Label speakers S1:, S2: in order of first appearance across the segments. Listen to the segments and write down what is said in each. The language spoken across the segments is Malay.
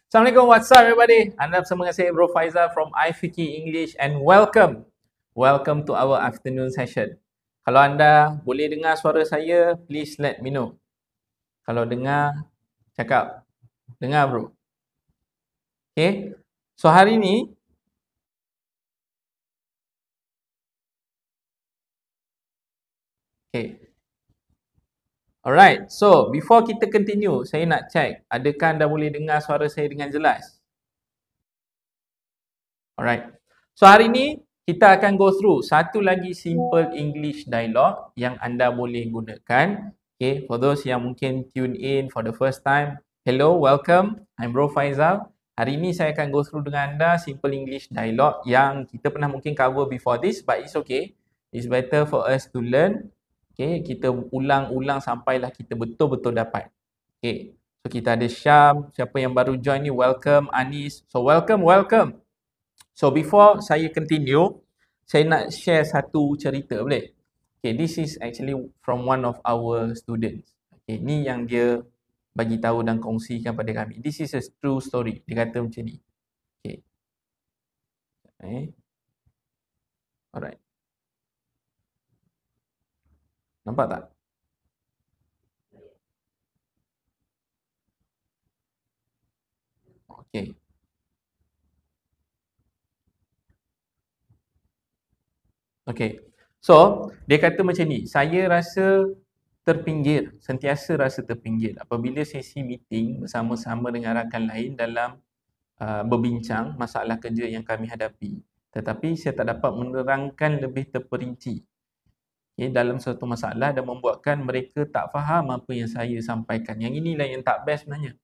S1: Assalamualaikum, what's up everybody? Anda bersama dengan saya Bro Faizal from iFiki English and welcome. Welcome to our afternoon session. Kalau anda boleh dengar suara saya, please let me know. Kalau dengar, cakap. Dengar bro. Okay. So hari ni, okay. Alright, so before kita continue, saya nak check, adakah anda boleh dengar suara saya dengan jelas? Alright, so hari ni kita akan go through satu lagi simple English dialogue yang anda boleh gunakan. Okay, for those yang mungkin tune in for the first time, hello, welcome, I'm Bro Faizal. Hari ni saya akan go through dengan anda simple English dialogue yang kita pernah mungkin cover before this, but it's okay. It's better for us to learn. Okay, kita ulang-ulang sampailah kita betul-betul dapat. Okay, so kita ada Syam, siapa yang baru join ni, welcome. Anis, so welcome. So before saya continue, saya nak share satu cerita, boleh? Okay, this is actually from one of our students. Okay, ni yang dia bagi tahu dan kongsikan pada kami. This is a true story. Dia kata macam ni. Okay. Alright. Nampak tak? Okay. Okay. So, dia kata macam ni, saya rasa terpinggir, sentiasa rasa terpinggir apabila sesi meeting bersama-sama dengan rakan lain dalam berbincang masalah kerja yang kami hadapi. Tetapi saya tak dapat menerangkan lebih terperinci dalam suatu masalah dan membuatkan mereka tak faham apa yang saya sampaikan. Yang inilah yang tak best sebenarnya.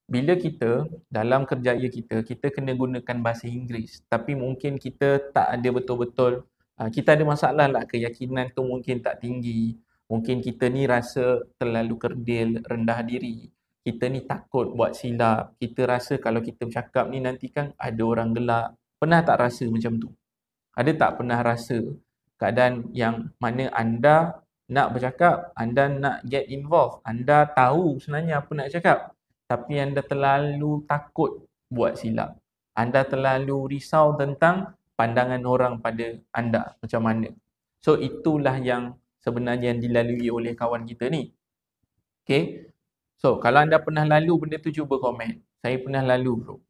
S1: Bila kita dalam kerjaya kita kena gunakan bahasa Inggeris, tapi mungkin kita tak ada betul-betul, kita ada masalah lah, keyakinan tu mungkin tak tinggi, mungkin kita ni rasa terlalu kerdil, rendah diri, kita ni takut buat silap, kita rasa kalau kita bercakap ni nanti kan ada orang gelak. Pernah tak rasa macam tu? Ada tak pernah rasa keadaan yang mana anda nak bercakap, anda nak get involved, anda tahu sebenarnya apa nak cakap, tapi anda terlalu takut buat silap. Anda terlalu risau tentang pandangan orang pada anda macam mana. So itulah yang sebenarnya yang dilalui oleh kawan kita ni. Okay. So kalau anda pernah lalu benda tu, cuba komen. Saya pernah lalu bro.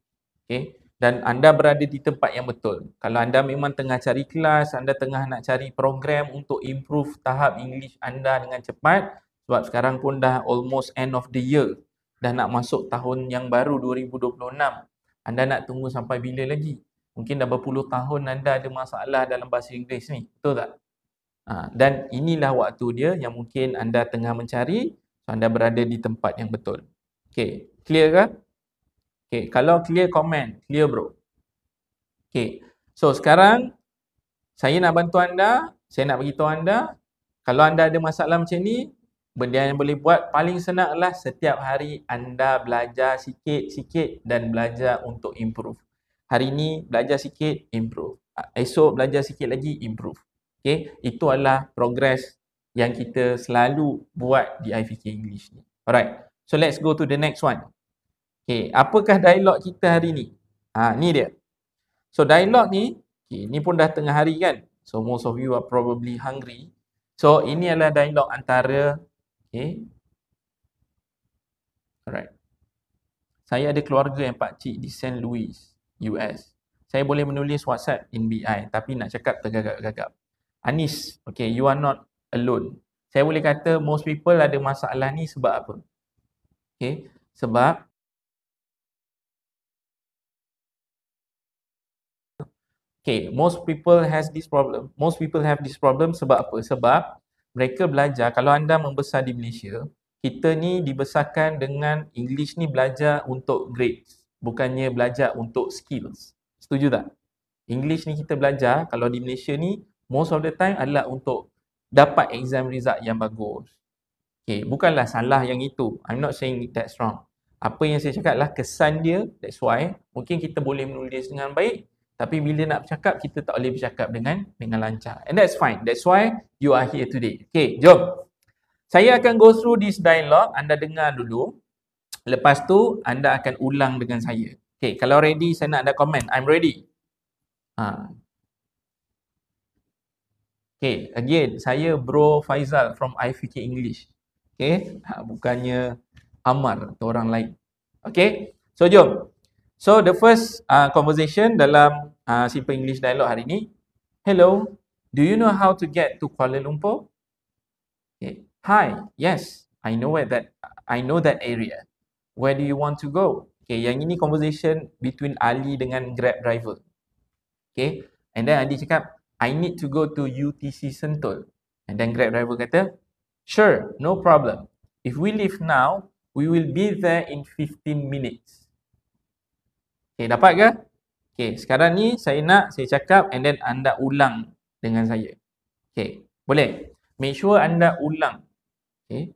S1: Okay. Dan anda berada di tempat yang betul. Kalau anda memang tengah cari kelas, anda tengah nak cari program untuk improve tahap English anda dengan cepat, sebab sekarang pun dah almost end of the year, dah nak masuk tahun yang baru 2026. Anda nak tunggu sampai bila lagi? Mungkin dah berpuluh tahun anda ada masalah dalam bahasa Inggeris ni, betul tak? Dan inilah waktu dia yang mungkin anda tengah mencari, so anda berada di tempat yang betul. Okay, clear ke? Okay, kalau clear, comment. Clear bro. Okay, so sekarang saya nak bantu anda, saya nak beritahu anda, kalau anda ada masalah macam ni, benda yang boleh buat paling senang adalah setiap hari anda belajar sikit-sikit dan belajar untuk improve. Hari ni belajar sikit, improve. Esok belajar sikit lagi, improve. Okay, itu adalah progress yang kita selalu buat di iFiki English ni. Alright, so let's go to the next one. Okay, apakah dialog kita hari ni? Ni dia. So dialog ni, okay, ni pun dah tengah hari kan? So most of you are probably hungry. So ini adalah dialog antara, okay. Alright. Saya ada keluarga yang pakcik di St. Louis, US. Saya boleh menulis WhatsApp in BI, tapi nak cakap tergagap-gagap. Anis, okay, you are not alone. Saya boleh kata most people ada masalah ni sebab apa? Okay, sebab most people have this problem sebab apa? Sebab mereka belajar, kalau anda membesar di Malaysia, kita ni dibesarkan dengan English ni belajar untuk grades, bukannya belajar untuk skills. Setuju tak? English ni kita belajar, kalau di Malaysia ni, most of the time adalah untuk dapat exam result yang bagus. Okay, bukanlah salah yang itu. I'm not saying that's wrong. Apa yang saya cakap adalah kesan dia, that's why mungkin kita boleh menulis dengan baik, tapi bila nak bercakap, kita tak boleh bercakap dengan lancar. And that's fine. That's why you are here today. Okay, jom. Saya akan go through this dialogue. Anda dengar dulu. Lepas tu anda akan ulang dengan saya. Okay, kalau ready saya nak ada komen. I'm ready. Okay, again, saya Bro Faizal from IFK English. Okay, bukannya Amar atau orang lain. Okay, so jom. So the first conversation dalam Simple English Dialogue hari ni. Hello, do you know how to get to Kuala Lumpur? Okay. Hi, yes, I know that area. Where do you want to go? Okay, yang ini conversation between Ali dengan Grab driver. Okay, and then Ali cakap, I need to go to UTC Sentul. And then Grab driver kata, sure, no problem. If we leave now, we will be there in 15 minutes. Okay, dapat ke? Okay, sekarang ni saya cakap and then anda ulang dengan saya. Okay, boleh? Make sure anda ulang. Okay.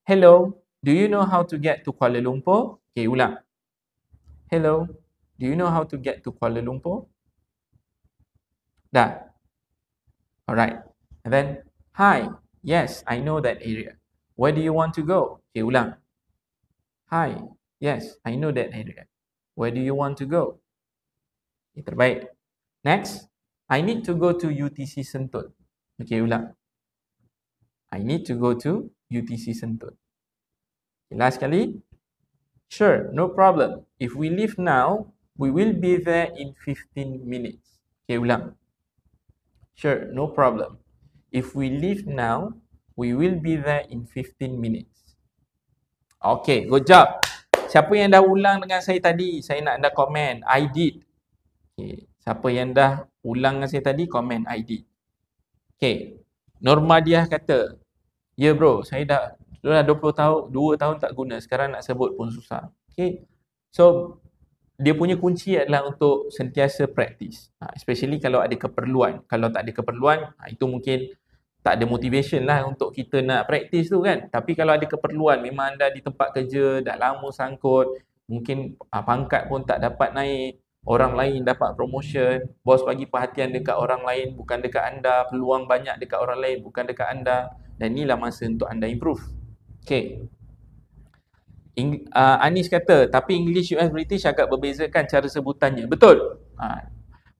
S1: Hello, do you know how to get to Kuala Lumpur? Okay, ulang. Hello, do you know how to get to Kuala Lumpur? Dah. Alright. And then, hi, yes, I know that area. Where do you want to go? Okay, ulang. Hi, yes, I know that area. Where do you want to go? Okay, terbaik. Next, I need to go to UTC Sentul. Okay, ulang. I need to go to UTC Sentul. Okay, last kali. Sure, no problem. If we leave now, we will be there in 15 minutes. Okay, ulang. Sure, no problem. If we leave now, we will be there in 15 minutes. Okay, good job. Siapa yang dah ulang dengan saya tadi? Saya nak anda komen, I did. Okay, siapa yang dah ulang dengan saya tadi, komen, I did. Okay, Normadiah kata, ya bro, saya dah 20 tahun, 2 tahun tak guna, sekarang nak sebut pun susah. Okay, so dia punya kunci adalah untuk sentiasa praktis, especially kalau ada keperluan. Kalau tak ada keperluan, itu mungkin tak ada motivation lah untuk kita nak praktis tu kan. Tapi kalau ada keperluan, memang anda di tempat kerja dah lama sangkut, mungkin pangkat pun tak dapat naik, orang lain dapat promotion, bos bagi perhatian dekat orang lain bukan dekat anda, peluang banyak dekat orang lain bukan dekat anda, dan inilah masa untuk anda improve. Okay. Anis kata, tapi English US British agak berbeza kan cara sebutannya. Betul.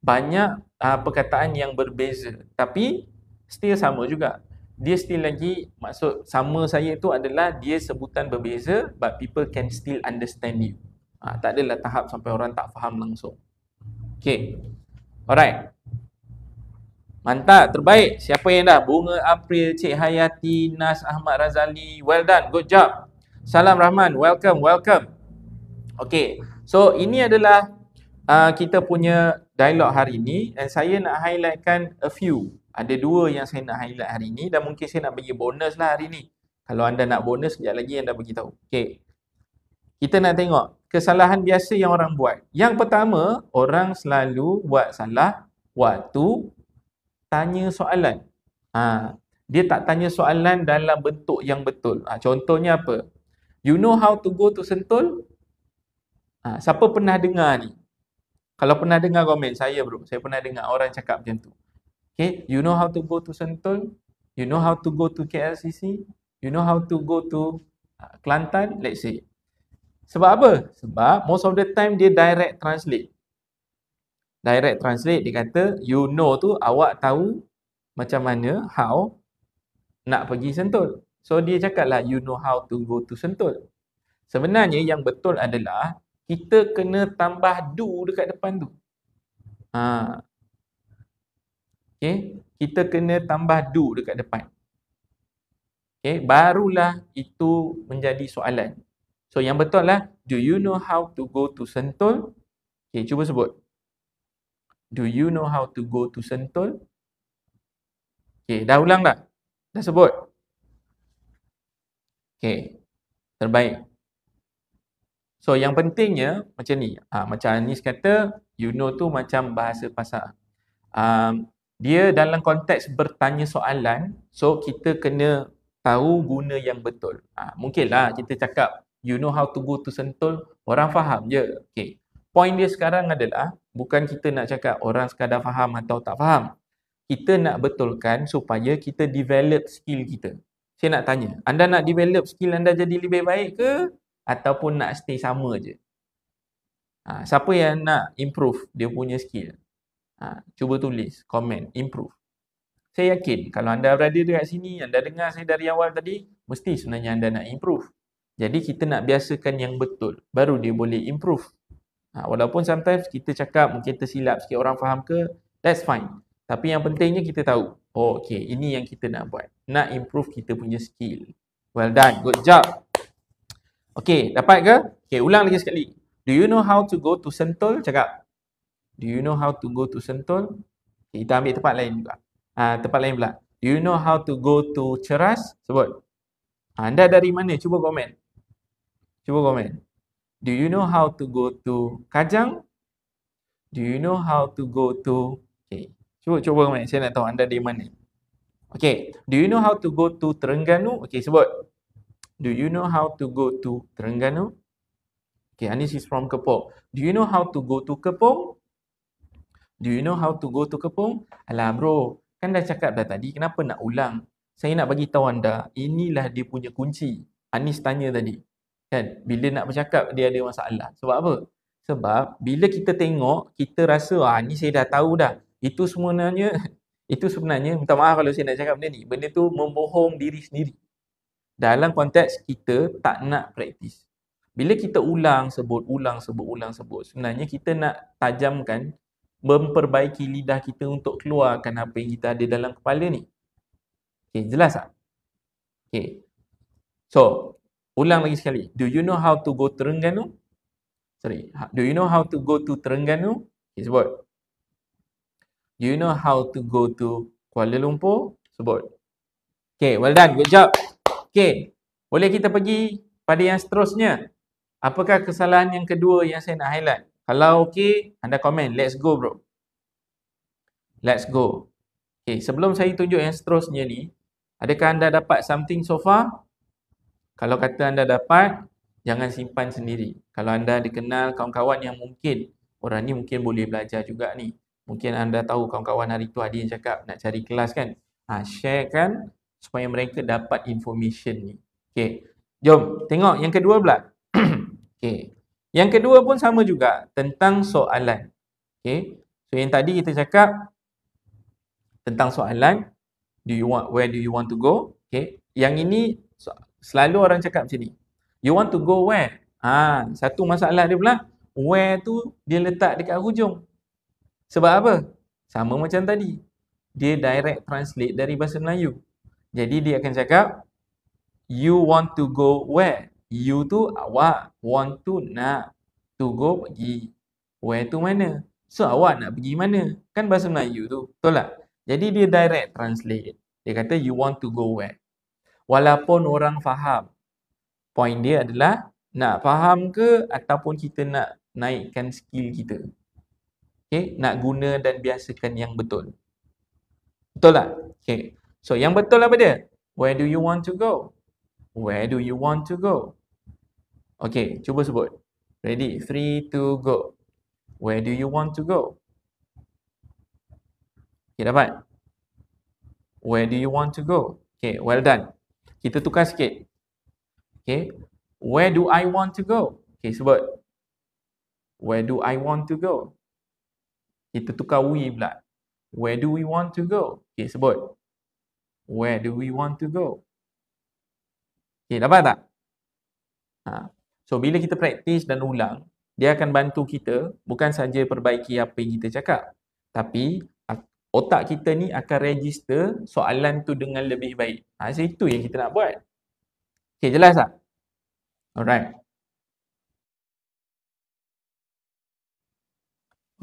S1: Banyak perkataan yang berbeza, tapi still sama juga. Dia still lagi, maksud sama saya tu adalah dia sebutan berbeza, but people can still understand you. Tak adalah tahap sampai orang tak faham langsung. Okay. Alright. Mantap, terbaik. Siapa yang dah? Bunga April, Cik Hayati, Nas Ahmad Razali. Well done, good job. Salam Rahman, welcome. Okay, so ini adalah kita punya dialog hari ini, dan saya nak highlightkan a few. Ada 2 yang saya nak highlight hari ini, dan mungkin saya nak bagi bonus lah hari ini. Kalau anda nak bonus, sekejap lagi anda beritahu. Okay, kita nak tengok kesalahan biasa yang orang buat. Yang pertama, orang selalu buat salah waktu tanya soalan. Dia tak tanya soalan dalam bentuk yang betul. Contohnya apa? You know how to go to Sentul? Siapa pernah dengar ni? Kalau pernah dengar komen, saya bro, saya pernah dengar orang cakap macam tu. Okay, you know how to go to Sentul? You know how to go to KLCC? You know how to go to Kelantan? Let's say. Sebab apa? Sebab most of the time dia direct translate. Direct translate, dia kata, you know tu awak tahu macam mana, how nak pergi Sentul. So dia cakap lah, you know how to go to Sentul. Sebenarnya yang betul adalah kita kena tambah do dekat depan tu. Okay, kita kena tambah do dekat depan. Okay, barulah itu menjadi soalan. So yang betul lah, do you know how to go to Sentul? Okay, cuba sebut. Do you know how to go to Sentul? Okay, dah ulang dah? Dah sebut? Okay, terbaik. So yang pentingnya macam ni. Macam Anis kata, you know tu macam bahasa pasar. Dia dalam konteks bertanya soalan, so kita kena tahu guna yang betul. Mungkinlah kita cakap, you know how to go to Sentul, orang faham je. Okay. Point dia sekarang adalah, bukan kita nak cakap orang sekadar faham atau tak faham. Kita nak betulkan supaya kita develop skill kita. Saya nak tanya, anda nak develop skill anda jadi lebih baik ke? ataupun nak stay sama je? Siapa yang nak improve dia punya skill? Cuba tulis, komen, improve. Saya yakin kalau anda berada dekat sini, anda dengar saya dari awal tadi, mesti sebenarnya anda nak improve. Jadi kita nak biasakan yang betul, baru dia boleh improve. Walaupun sometimes kita cakap mungkin tersilap sikit, orang faham ke, that's fine. Tapi yang pentingnya kita tahu, okay, ini yang kita nak buat. Nak improve kita punya skill. Well done, good job. Okay, dapat ke? Okay, ulang lagi sekali. Do you know how to go to Sentul? Cakap. Do you know how to go to Sentul? Okay, kita ambil tempat lain juga. Tempat lain pula. Do you know how to go to Ceras? Sebut. Anda dari mana? Cuba komen. Cuba komen. Do you know how to go to Kajang? Do you know how to go to... Okay. Cuba komen. Saya nak tahu anda dari mana. Okay. Do you know how to go to Terengganu? Okay, sebut. Do you know how to go to Terengganu? Okay, Anis is from Kepong. Do you know how to go to Kepong? Do you know how to go to Kepong? Alah bro, kan dah cakap dah tadi, kenapa nak ulang? Saya nak bagi tahu anda, inilah dia punya kunci. Anis tanya tadi. Kan, bila nak bercakap dia ada masalah. Sebab apa? Sebab bila kita tengok, kita rasa ni saya dah tahu dah. Itu sebenarnya minta maaf kalau saya nak cakap benda ni. Benda tu membohong diri sendiri. Dalam konteks kita tak nak praktis. Bila kita ulang sebut, sebenarnya kita nak tajamkan, memperbaiki lidah kita untuk keluarkan apa yang kita ada dalam kepala ni. Okay, jelas tak? Okay. So, ulang lagi sekali. Do you know how to go Terengganu? Sorry. Do you know how to go to Terengganu? Okay, sebut. Do you know how to go to Kuala Lumpur? Sebut. Okay, well done. Good job. Okay. Boleh kita pergi pada yang seterusnya. Apakah kesalahan yang kedua yang saya nak highlight? Kalau okey, anda komen. Let's go bro. Let's go. Okay, sebelum saya tunjuk yang seterusnya ni, adakah anda dapat something so far? Kalau kata anda dapat, jangan simpan sendiri. Kalau anda dikenal kawan-kawan yang mungkin, orang ni mungkin boleh belajar juga ni. Mungkin anda tahu kawan-kawan hari tu ada yang cakap nak cari kelas kan. Share kan supaya mereka dapat information ni. Okay, jom tengok yang kedua pula. Okay. Yang kedua pun sama juga tentang soalan. Okay. So yang tadi kita cakap tentang soalan, where do you want to go? Okay. Yang ini selalu orang cakap macam ni. You want to go where? Satu masalah dia pula, where tu dia letak dekat hujung. Sebab apa? Sama macam tadi. Dia direct translate dari bahasa Melayu. Jadi dia akan cakap, you want to go where? You tu awak, want tu nak, to go pergi, where tu mana? So awak nak pergi mana? Kan bahasa Melayu tu, betul tak? Jadi dia direct translate. Dia kata you want to go where? Walaupun orang faham, point dia adalah nak faham ke ataupun kita nak naikkan skill kita. Okay, nak guna dan biasakan yang betul. Betul tak? Okay, so yang betul apa dia? Where do you want to go? Where do you want to go? Okay, cuba sebut. Ready? 3, 2, go. Where do you want to go? Okay, dapat? Where do you want to go? Okay, well done. Kita tukar sikit. Okay, where do I want to go? Okay, sebut. Where do I want to go? Kita tukar we pula. Where do we want to go? Okay, sebut. Where do we want to go? Okay, dapat tak? So, bila kita praktis dan ulang, dia akan bantu kita bukan saja perbaiki apa yang kita cakap, tapi otak kita ni akan register soalan tu dengan lebih baik. So, itu yang kita nak buat. Okay, jelas tak? Alright.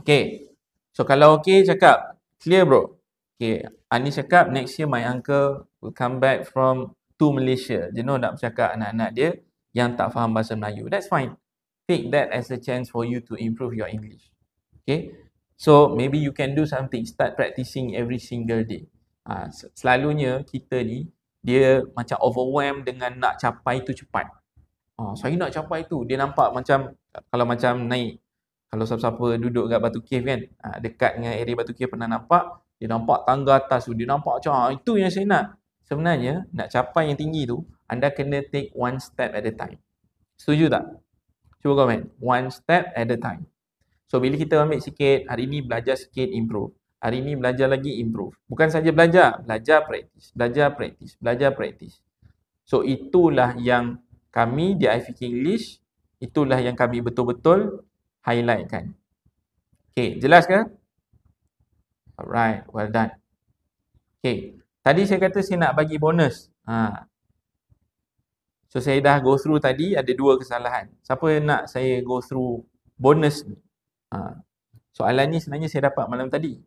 S1: Okay. So, kalau okay, cakap. Clear bro? Okay. Anis cakap, next year my uncle will come back to Malaysia. Jenuh nak bercakap anak-anak dia yang tak faham bahasa Melayu. That's fine. Take that as a chance for you to improve your English. Okay. So, maybe you can do something. Start practicing every single day. Selalunya kita ni, dia macam overwhelmed dengan nak capai tu cepat. Saya nak capai tu. Dia nampak macam, kalau macam naik, kalau siapa-siapa duduk kat Batu Cave kan, dekat dengan area Batu Cave pernah nampak, dia nampak tangga atas tu, dia nampak macam, itu yang saya nak. Sebenarnya, nak capai yang tinggi tu, anda kena take one step at a time. Setuju tak? Cuba komen. One step at a time. So bila kita ambil sikit, hari ni belajar sikit, improve. Hari ni belajar lagi, improve. Bukan saja belajar, belajar praktis, belajar praktis, belajar praktis. So itulah yang kami di iFiki English, itulah yang kami betul-betul highlightkan. Okay, jelas ke? Alright, well done. Okay, tadi saya kata saya nak bagi bonus. So saya dah go through tadi, ada 2 kesalahan. Siapa yang nak saya go through bonus ni? Soalan ni sebenarnya saya dapat malam tadi.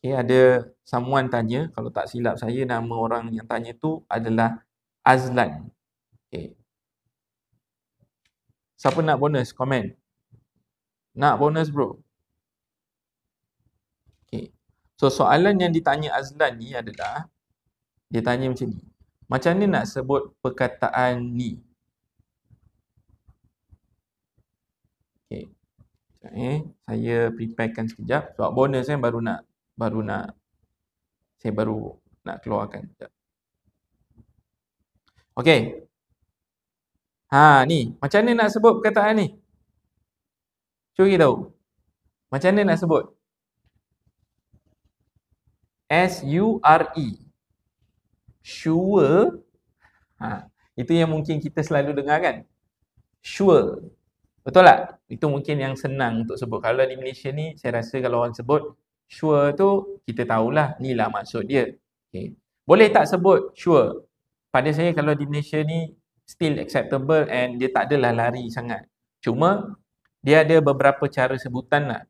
S1: Okay, ada someone tanya, kalau tak silap saya nama orang yang tanya tu adalah Azlan. Okay. Siapa nak bonus? Komen. Nak bonus bro? Okay. So soalan yang ditanya Azlan ni adalah, dia tanya macam ni. Macam mana nak sebut perkataan ni? Okay. Saya preparekan sekejap. Sebab bonus baru nak saya baru nak keluarkan sekejap. Okay. Ni. Macam mana nak sebut perkataan ni? Curi tahu. Macam mana nak sebut? S-U-R-E. Sure. Itu yang mungkin kita selalu dengar kan? Sure. Betul tak? Itu mungkin yang senang untuk sebut. Kalau di Malaysia ni, saya rasa kalau orang sebut sure tu, kita tahulah ni lah maksud dia. Okay. Boleh tak sebut sure? Pada saya kalau di Malaysia ni, still acceptable and dia tak adalah lari sangat. Cuma, dia ada beberapa cara sebutan lah.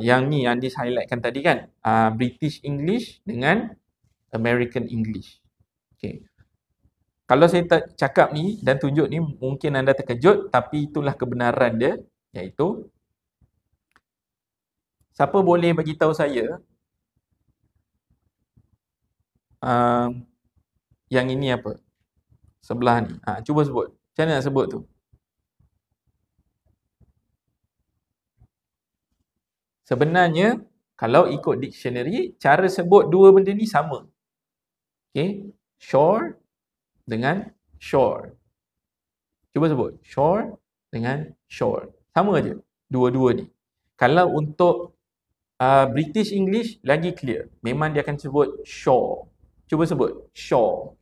S1: Yang ni yang dia highlightkan tadi kan. British English dengan American English. Okay. Kalau saya cakap ni dan tunjuk ni, mungkin anda terkejut, tapi itulah kebenaran dia, iaitu siapa boleh bagi tahu saya yang ini apa? Sebelah ni. Cuba sebut. Macam mana nak sebut tu? Sebenarnya, kalau ikut dictionary, cara sebut dua benda ni sama. Okay. Shore dengan shore. Cuba sebut. Shore dengan shore. Sama je. Dua-dua ni. Kalau untuk British English, lagi clear. Memang dia akan sebut shore. Cuba sebut. Shore.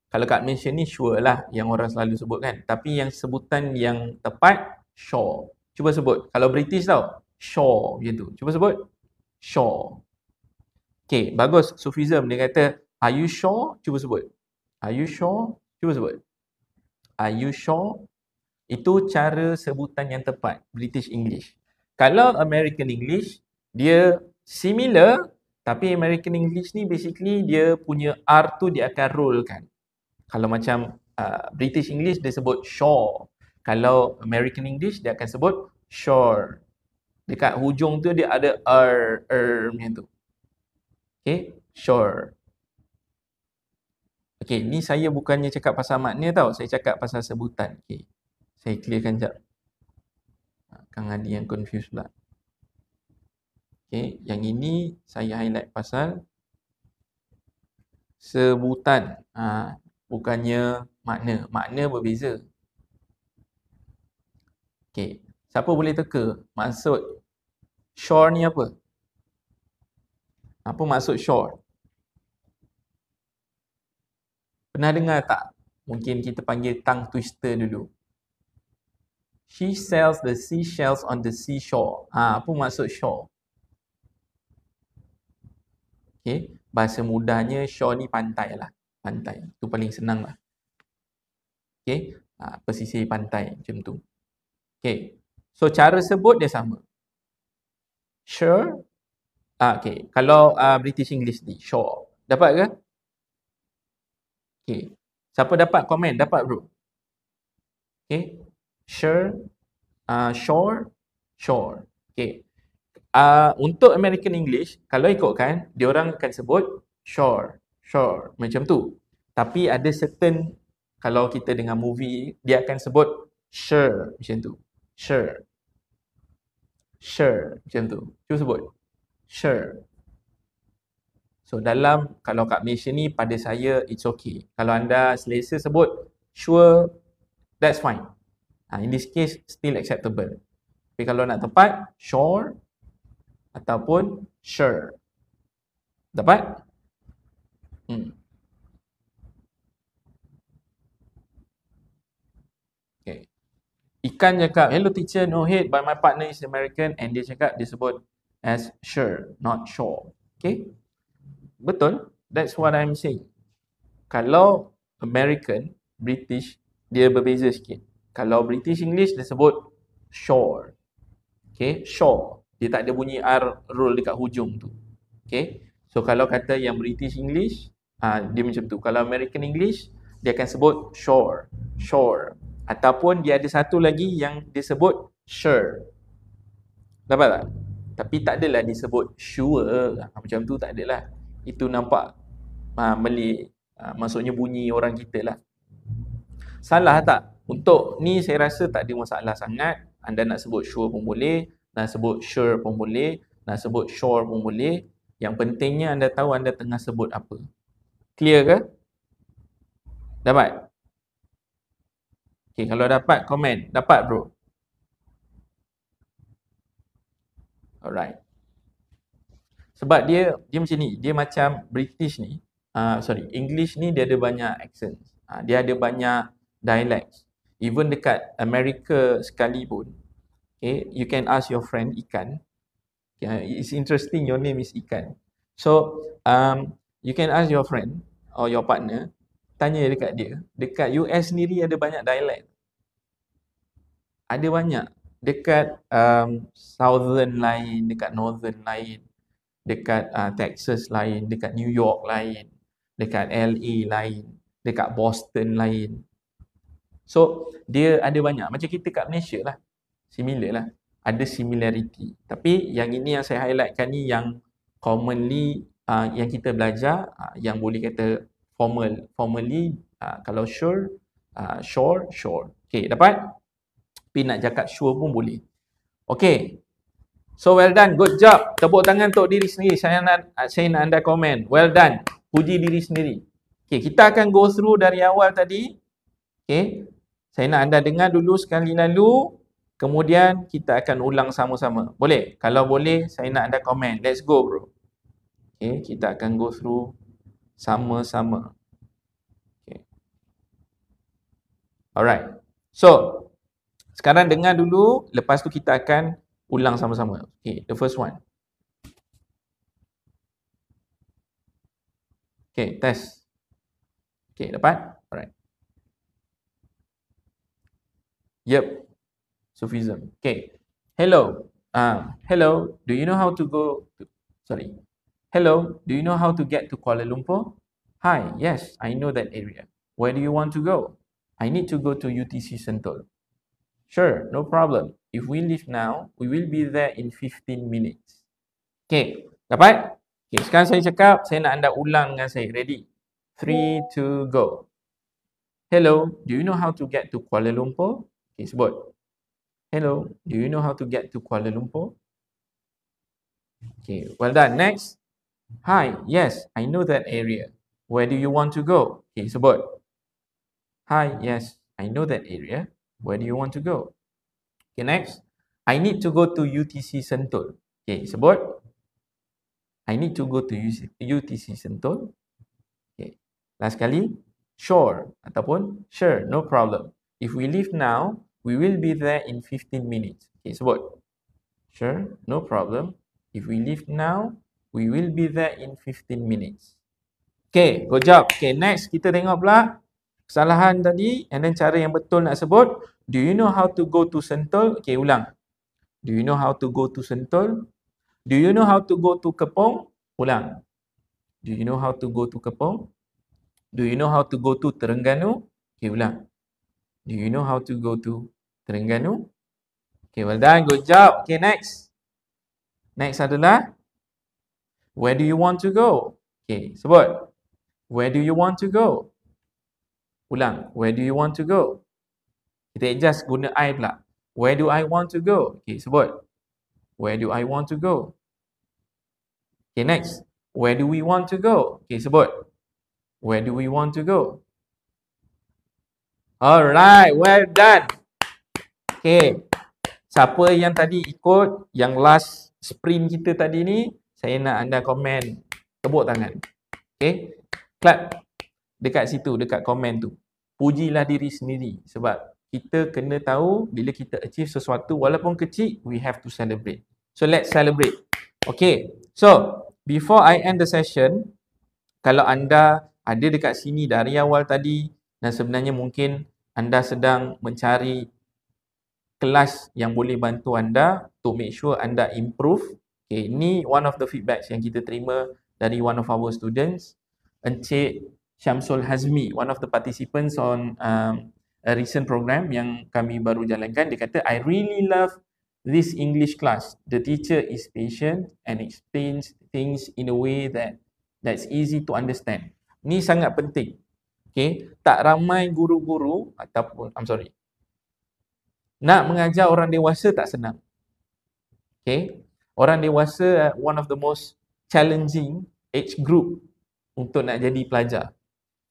S1: Kalau kat Malaysia ni sure lah yang orang selalu sebut kan. Tapi yang sebutan yang tepat, shore. Cuba sebut. Kalau British tau, shore macam tu. Cuba sebut. Shore. Okay, bagus. Sufism dia kata, are you sure? Cuba sebut. Are you sure? Cuba sebut. Are you sure? Itu cara sebutan yang tepat. British English. Kalau American English, dia similar. Tapi American English ni basically dia punya R tu dia akan rollkan. Kalau macam British English dia sebut shore. Kalau American English dia akan sebut shore. Dekat hujung tu dia ada macam tu. Okay, shore. Okay, ni saya bukannya cakap pasal makna tau. Saya cakap pasal sebutan. Okay, saya clearkan sekejap. Kang Adi yang confused pula. Okay, yang ini saya highlight pasal sebutan. Bukannya makna. Makna berbeza. Okay, siapa boleh teka maksud shore ni apa? Apa maksud shore? Pernah dengar tak? Mungkin kita panggil tongue twister dulu. She sells the seashells on the seashore. Apa maksud shore? Okay, bahasa mudahnya shore ni pantai lah. Pantai. Itu paling senang lah. Okay, pesisir pantai macam tu. Okay, so cara sebut dia sama. Sure. Okay, kalau British English ni, shore. Dapat ke? Okay, siapa dapat komen? Dapat bro? Okay, sure, shore, shore. Okay, untuk American English, kalau ikutkan, dia orang akan sebut shore, shore, macam tu. Tapi ada certain, kalau kita dengar movie, dia akan sebut sure, macam tu. Sure. Sure, macam tu. Cuba sebut. Sure. So dalam, kalau kat Malaysia ni, pada saya, it's okay. Kalau anda selesa sebut, sure, that's fine. In this case, still acceptable. Tapi kalau nak tepat, sure ataupun sure. Dapat? Okay. Ikan cakap, hello teacher, no hate, but my partner is American, and dia cakap dia sebut as sure, not sure. Okay? Betul? That's what I'm saying. Kalau American, British, dia berbeza sikit. Kalau British English, dia sebut sure. Okay? Sure. Dia tak ada bunyi R roll dekat hujung tu. Okay? So, kalau kata yang British English, dia macam tu. Kalau American English, dia akan sebut sure. Sure. Ataupun dia ada satu lagi yang dia sebut sure. Dapat tak? Tapi tak adalah disebut sure. Macam tu tak adalah. Itu nampak melik. Maksudnya bunyi orang kita lah. Salah tak? Untuk ni saya rasa tak ada masalah sangat. Anda nak sebut sure pun boleh. Nak sebut sure pun boleh. Nak sebut sure pun boleh. Yang pentingnya anda tahu anda tengah sebut apa. Clear ke? Dapat? Okay, kalau dapat, komen. Dapat bro. Alright. Sebab dia macam ni. Dia macam British ni. English ni dia ada banyak accent. Dia ada banyak dialects. Even dekat Amerika sekalipun. Okay, you can ask your friend Ikan. It's interesting your name is Ikan. So, you can ask your friend or your partner. Tanya dekat dia. Dekat US sendiri ada banyak dialect. Ada banyak. Dekat Southern lain, dekat Northern lain, dekat Texas lain, dekat New York lain, dekat LA lain, dekat Boston lain. So, dia ada banyak. Macam kita kat Malaysia lah. Similar lah. Ada similarity. Tapi yang ini yang saya highlightkan ni yang commonly yang kita belajar, yang boleh kata formally, kalau sure, sure. Okay, dapat? Tapi nak cakap sure pun boleh. Okay. So, well done. Good job. Tepuk tangan untuk diri sendiri. Saya nak anda komen. Well done. Puji diri sendiri. Okay, kita akan go through dari awal tadi. Okay. Saya nak anda dengar dulu sekali lalu. Kemudian kita akan ulang sama-sama. Boleh? Kalau boleh, saya nak anda komen. Let's go bro. Okay, kita akan go through sama-sama. Okay. Alright. So, sekarang dengar dulu. Lepas tu kita akan ulang sama-sama. Okay, the first one. Okay, test. Okay, dapat? Alright. Yep. Sufism. Okay. Hello. Hello. Do you know how to go to, Hello. Do you know how to get to Kuala Lumpur? Hi. Yes, I know that area. Where do you want to go? I need to go to UTC Sentul. Sure, no problem. If we leave now, we will be there in 15 minutes. Okay. Dapat? Okay, sekarang saya cakap, saya nak anda ulang dengan saya. Ready? 3, 2, go. Hello. Do you know how to get to Kuala Lumpur? Okay, sebut. Hello, do you know how to get to Kuala Lumpur? Okay, well done. Next. Hi, yes, I know that area. Where do you want to go? Okay, sebut. Hi, yes, I know that area. Where do you want to go? Okay, next. I need to go to UTC Sentul. Okay, sebut. I need to go to UTC Sentul. Okay, last kali. Sure ataupun sure, no problem. If we leave now, we will be there in 15 minutes. Okay, sebut. Sure, no problem. If we leave now, we will be there in 15 minutes. Okay, good job. Okay, next kita tengok pula kesalahan tadi and then cara yang betul nak sebut. Do you know how to go to Sentul? Okay, ulang. Do you know how to go to Sentul? Do you know how to go to Kepong? Ulang. Do you know how to go to Kepong? Do you know how to go to Terengganu? Okay, ulang. Do you know how to go to Terengganu? Okay, well done. Good job. Okay, next. Next adalah where do you want to go? Okay, sebut. Where do you want to go? Ulang. Where do you want to go? Kita adjust guna I pula. Where do I want to go? Okay, sebut. Where do I want to go? Okay, next. Where do we want to go? Okay, sebut. Where do we want to go? Alright, well done. Okay. Siapa yang tadi ikut, yang last sprint kita tadi ni, saya nak anda komen, tepuk tangan. Okay. Clap dekat situ, dekat komen tu. Pujilah diri sendiri sebab kita kena tahu bila kita achieve sesuatu walaupun kecil, we have to celebrate. So let's celebrate. Okay. So, before I end the session, kalau anda ada dekat sini dari awal tadi dan sebenarnya mungkin anda sedang mencari kelas yang boleh bantu anda to make sure anda improve. Okay, ini one of the feedbacks yang kita terima dari one of our students, Encik Syamsul Hazmi, one of the participants on a recent program yang kami baru jalankan. Dia kata, I really love this English class. The teacher is patient and explains things in a way that's easy to understand. Ni sangat penting. Okay, tak ramai guru-guru ataupun, nak mengajar orang dewasa tak senang. Okay, orang dewasa one of the most challenging age group untuk nak jadi pelajar.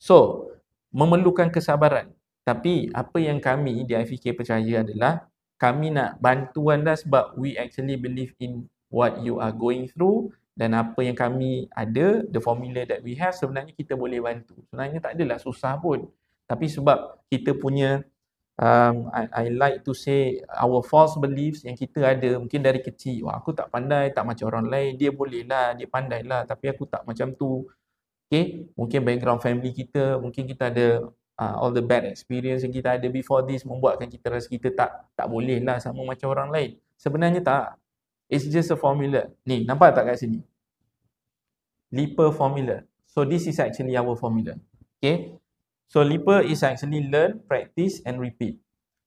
S1: So, memerlukan kesabaran. Tapi apa yang kami di IFK percaya adalah kami nak bantu anda sebab we actually believe in what you are going through dan apa yang kami ada, the formula that we have, sebenarnya kita boleh bantu. Sebenarnya tak adalah susah pun. Tapi sebab kita punya I like to say our false beliefs yang kita ada mungkin dari kecil. Wah, aku tak pandai, tak macam orang lain. Dia boleh lah, dia pandai lah, tapi aku tak macam tu. Okay, mungkin background family kita, mungkin kita ada all the bad experience yang kita ada before this membuatkan kita rasa kita tak boleh lah sama macam orang lain. Sebenarnya tak. It's just a formula. Ni, nampak tak kat sini? LIPA formula. So this is actually our formula. Okay. So LIPA is actually learn, practice and repeat.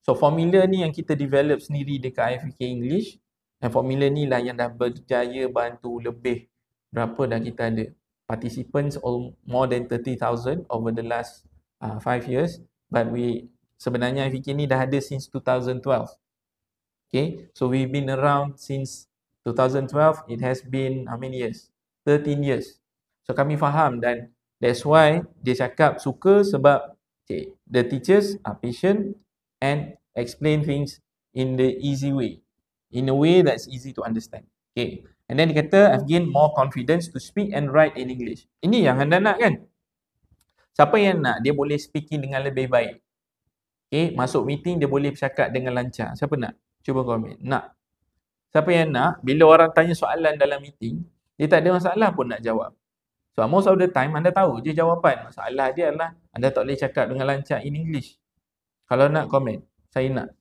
S1: So formula ni yang kita develop sendiri dekat IFK English. Dan formula ni lah yang dah berjaya bantu lebih berapa dah kita ada. Participants more than 30,000 over the last 5 years. But sebenarnya IFK ni dah ada since 2012. Okay. So we've been around since 2012. It has been how many years? 13 years. So kami faham dan that's why dia cakap suka sebab the teachers are patient and explain things in the easy way. In a way that's easy to understand. Okay. And then dia kata, I've gained more confidence to speak and write in English. Ini yang anda nak kan? Siapa yang nak dia boleh speaking dengan lebih baik? Okay. Masuk meeting dia boleh bercakap dengan lancar. Siapa nak? Cuba komen. Nak. Siapa yang nak? Bila orang tanya soalan dalam meeting, dia tak ada masalah pun nak jawab. So most of the time anda tahu je jawapan. Masalah dia adalah anda tak boleh cakap dengan lancar in English. Kalau nak komen, saya nak.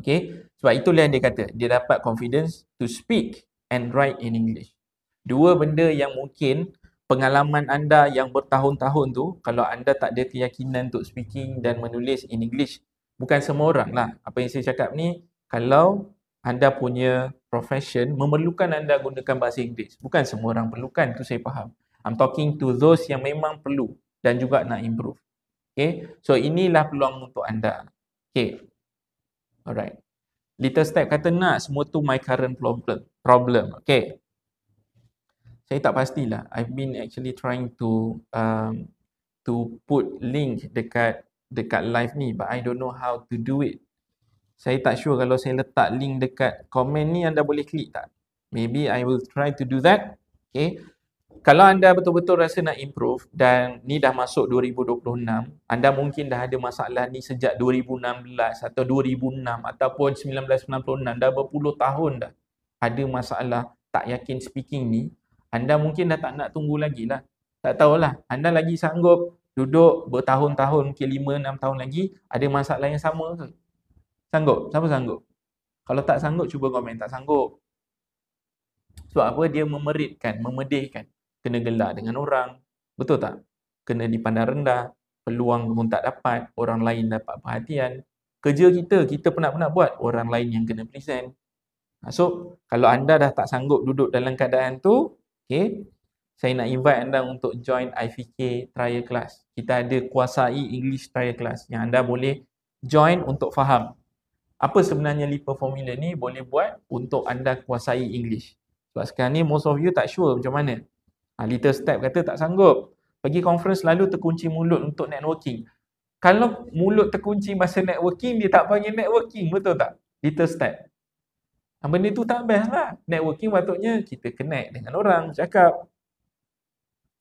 S1: Okay, sebab itulah yang dia kata. Dia dapat confidence to speak and write in English. Dua benda yang mungkin pengalaman anda yang bertahun-tahun tu, kalau anda tak ada keyakinan untuk speaking dan menulis in English, bukan semua orang lah. Apa yang saya cakap ni, kalau anda punya profession memerlukan anda gunakan bahasa Inggeris. Bukan semua orang perlukan, itu saya faham. I'm talking to those yang memang perlu dan juga nak improve. Okay, so inilah peluang untuk anda. Okay, alright. Little Step kata nak semua tu my current problem. Okay, saya tak pastilah. I've been actually trying to put link dekat live ni, but I don't know how to do it. Saya tak sure kalau saya letak link dekat komen ni anda boleh klik tak? Maybe I will try to do that. Okay. Kalau anda betul-betul rasa nak improve dan ni dah masuk 2026, anda mungkin dah ada masalah ni sejak 2016 atau 2006 ataupun 1996, dah berpuluh tahun dah ada masalah tak yakin speaking ni, anda mungkin dah tak nak tunggu lagi lah. Tak tahulah, anda lagi sanggup duduk bertahun-tahun, mungkin 5-6 tahun lagi ada masalah yang sama ke? Sanggup? Siapa sanggup? Kalau tak sanggup, cuba komen tak sanggup. Sebab apa? Dia memeritkan, memedihkan. Kena gelak dengan orang. Betul tak? Kena dipandang rendah. Peluang pun tak dapat. Orang lain dapat perhatian. Kerja kita penat-penat buat. Orang lain yang kena present. So, kalau anda dah tak sanggup duduk dalam keadaan tu, okay, saya nak invite anda untuk join IFK Trial Class. Kita ada kuasai English Trial Class yang anda boleh join untuk faham. Apa sebenarnya LIPA formula ni boleh buat untuk anda kuasai English. Sebab sekarang ni most of you tak sure macam mana. Little Step kata tak sanggup. Pergi conference selalu terkunci mulut untuk networking. Kalau mulut terkunci masa networking, dia tak panggil networking, betul tak? Little step. Benda tu tak best lah. Networking patutnya kita connect dengan orang, cakap,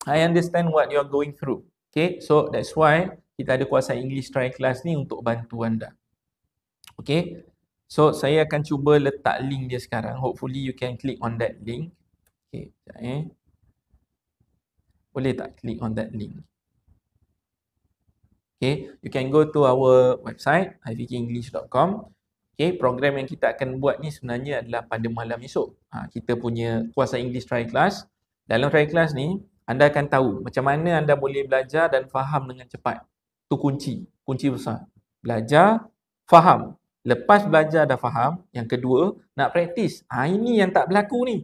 S1: I understand what you are going through. Okay, so that's why kita ada Kuasai English Try Class ni untuk bantu anda. Okay, so saya akan cuba letak link dia sekarang. Hopefully you can click on that link. Okay, sekejap Boleh tak click on that link? Okay, you can go to our website, ivikenglish.com. Okay, program yang kita akan buat ni sebenarnya adalah pada malam esok. Kita punya Kuasai English Try Class. Dalam Try Class ni, anda akan tahu macam mana anda boleh belajar dan faham dengan cepat. Itu kunci besar. Belajar, faham. Lepas belajar dah faham, yang kedua, nak praktis. Ini yang tak berlaku ni.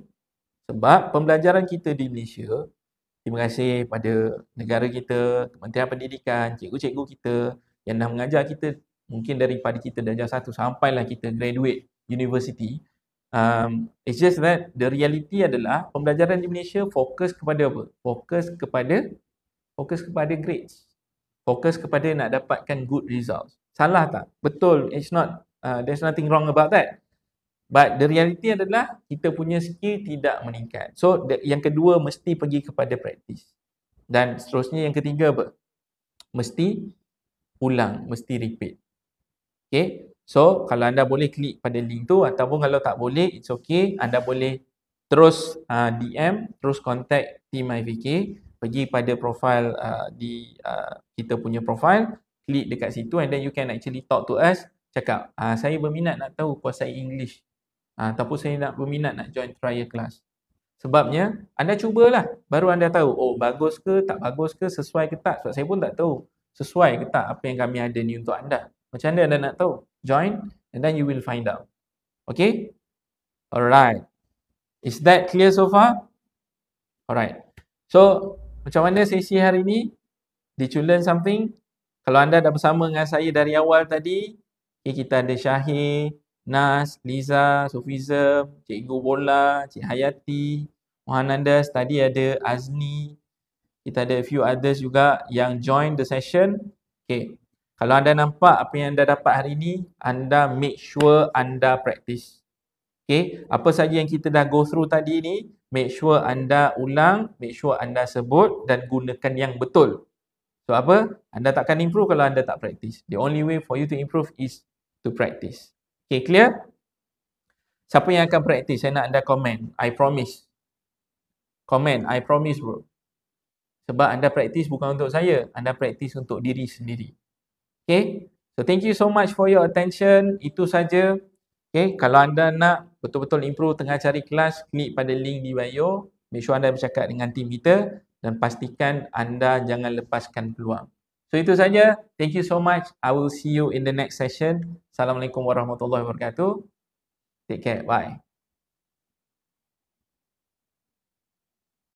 S1: Sebab pembelajaran kita di Malaysia, terima kasih pada negara kita, Kementerian Pendidikan, cikgu-cikgu kita yang dah mengajar kita mungkin daripada kita darjah 1 sampailah kita graduate university. It's just that the reality adalah pembelajaran di Malaysia fokus kepada apa? Fokus kepada grades. Fokus kepada nak dapatkan good results. Salah tak? Betul. It's not, there's nothing wrong about that. But the reality adalah kita punya skill tidak meningkat. So yang kedua mesti pergi kepada praktis. Dan seterusnya yang ketiga apa? Mesti ulang, mesti repeat. Okay. So kalau anda boleh klik pada link tu ataupun kalau tak boleh, it's okay. Anda boleh terus DM, terus contact team IVK, pergi pada profile di kita punya profile, klik dekat situ and then you can actually talk to us. Cakap, saya berminat nak tahu Kuasai English. Ataupun saya nak berminat nak join trial class. Sebabnya, anda cubalah. Baru anda tahu, oh bagus ke, tak bagus ke, sesuai ke tak. Sebab saya pun tak tahu sesuai ke tak apa yang kami ada ni untuk anda. Macam mana anda nak tahu? Join and then you will find out. Okay? Alright. Is that clear so far? Alright. So, macam mana sesi hari ni? Did you learn something? Kalau anda dah bersama dengan saya dari awal tadi, okay, kita ada Syahir, Nas, Liza, Sufizam, Cikgu Bola, Cik Hayati, Mohanandas, tadi ada Azni. Kita ada a few others juga yang join the session. Okay. Kalau anda nampak apa yang anda dapat hari ni, anda make sure anda practice. Okay. Apa saja yang kita dah go through tadi ni, make sure anda ulang, make sure anda sebut dan gunakan yang betul. So apa? Anda takkan improve kalau anda tak practice. The only way for you to improve is to practice. Okay, clear? Siapa yang akan practice? Saya nak anda komen. I promise. Comment. I promise bro. Sebab anda practice bukan untuk saya. Anda practice untuk diri sendiri. Okay? So, thank you so much for your attention. Itu saja. Okay? Kalau anda nak betul-betul improve tengah cari kelas, klik pada link di bio. Make sure anda bercakap dengan tim kita. Dan pastikan anda jangan lepaskan peluang. So, itu saja. Thank you so much. I will see you in the next session. Assalamualaikum warahmatullahi wabarakatuh. Take care. Bye.